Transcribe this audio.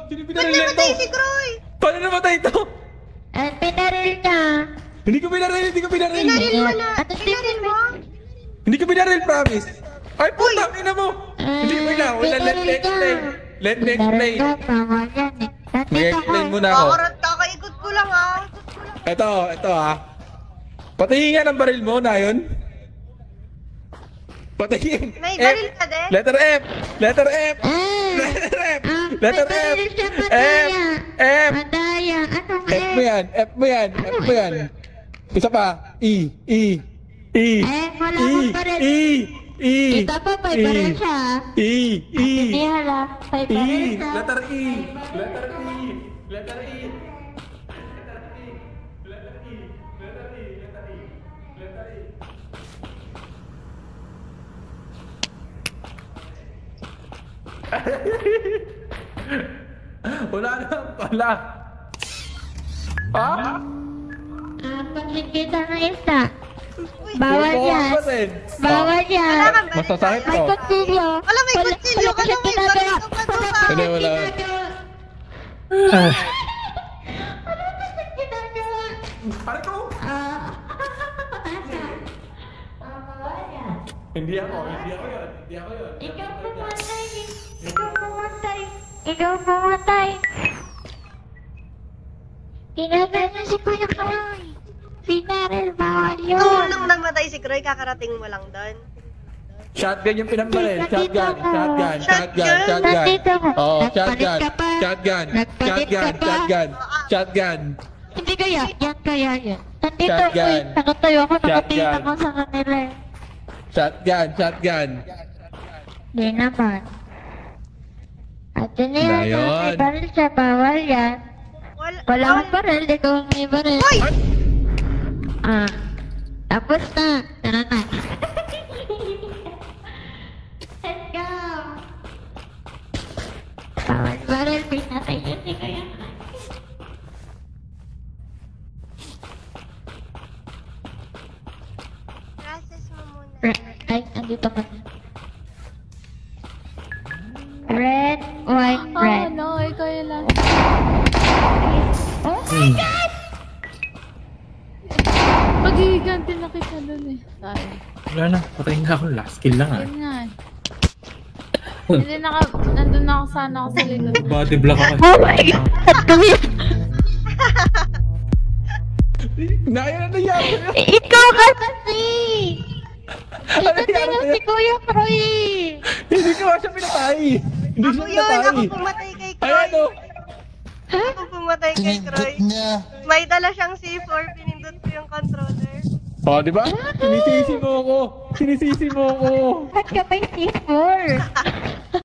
Sino Ba't pinaril ito? namatay si Croy? Paano namatay ito? At pinaril niya. Hindi ko pinaril, hindi ko pinaril. Pinaril mo na. At Pinaril mo? Hindi ko pinaril, promise. Ay, puta, ina mo. Hindi mo na. Wala, let me explain. Let me explain. Mag-explain muna ako. Kakaikot ko lang ha. Ito ha. Patingin nga ng baril mo na yun. Patingin. May baril ka din? Letter F. Letter F. Letter F. Letter F. F. F. Madaya. Anong F mo yan. F mo yan. F mo yan. Isa pa. E. E. E. wala akong baril. E. E. Ito pa, may baril siya. E. E. Hindi hala. May baril E. siya. Letter E. Letter E. Letter E. Wala na pala. Ha? Pagsin kita ng isa. Bawal yan. Bawal yan. Wala kang baril. Masasakit May ko. kutsilyo. Wala, may kutsilyo ka na. May baril ka pa doon ha. Hindi, wala. Pare ko! Hindi ako yun. Ikaw pumatay. Ikaw pumatay. Ikaw pumatay. Kinagal na si Kuya Kroy. Pinaril, bawal yun. Nung namatay si Croy, kakarating mo lang doon. Shotgun yung pinambaril. Nandito Shotgun. ako. Shotgun. Shotgun. Shotgun. Nandito ako. Oh, Nagpalit shotgun. ka pa. Shotgun. Nagpalit ka Shotgun. pa. Shotgun. Shotgun. Hindi kaya. Yan kaya yan. Nandito ako Shotgun. eh. Nakatayo ako. Nakatingin Shotgun. ako sa kanila eh. Shotgun. Shotgun. Hindi naman. At yun na yan. Ngayon. May baril siya. Bawal yan. Wala akong baril. Ikaw ang may baril. Hoy! Tapos na. Tara na. Let's go. Bawal baril. Pinatay yun. Hindi kaya. Process mo muna. Ay, nandito ka na. Red, white, red. no, ikaw yun lang. Oh my God! Paghihiganti na kita dun eh. Tayo. Wala na, patayin na ako. Last kill lang ah. Yun nga eh. Hindi nandun na ako sana ako sa likod. Body block ako. Oh my God! Kami! Naya na nangyari. Ikaw ka kasi! Ano Pinatay nangyari mo sa'yo? si Kuya Kroy! Hindi ko nga siya pinatay. Hindi Ako siya yun, ako pinatay. pumatay kay Ay, Croy. ano? Ako pumatay kay Croy. May dala siyang C4, pinindot ko yung controller. Oh, di ba? Sinisisi mo ako. Sinisisi mo ako. Ba't ka may C4?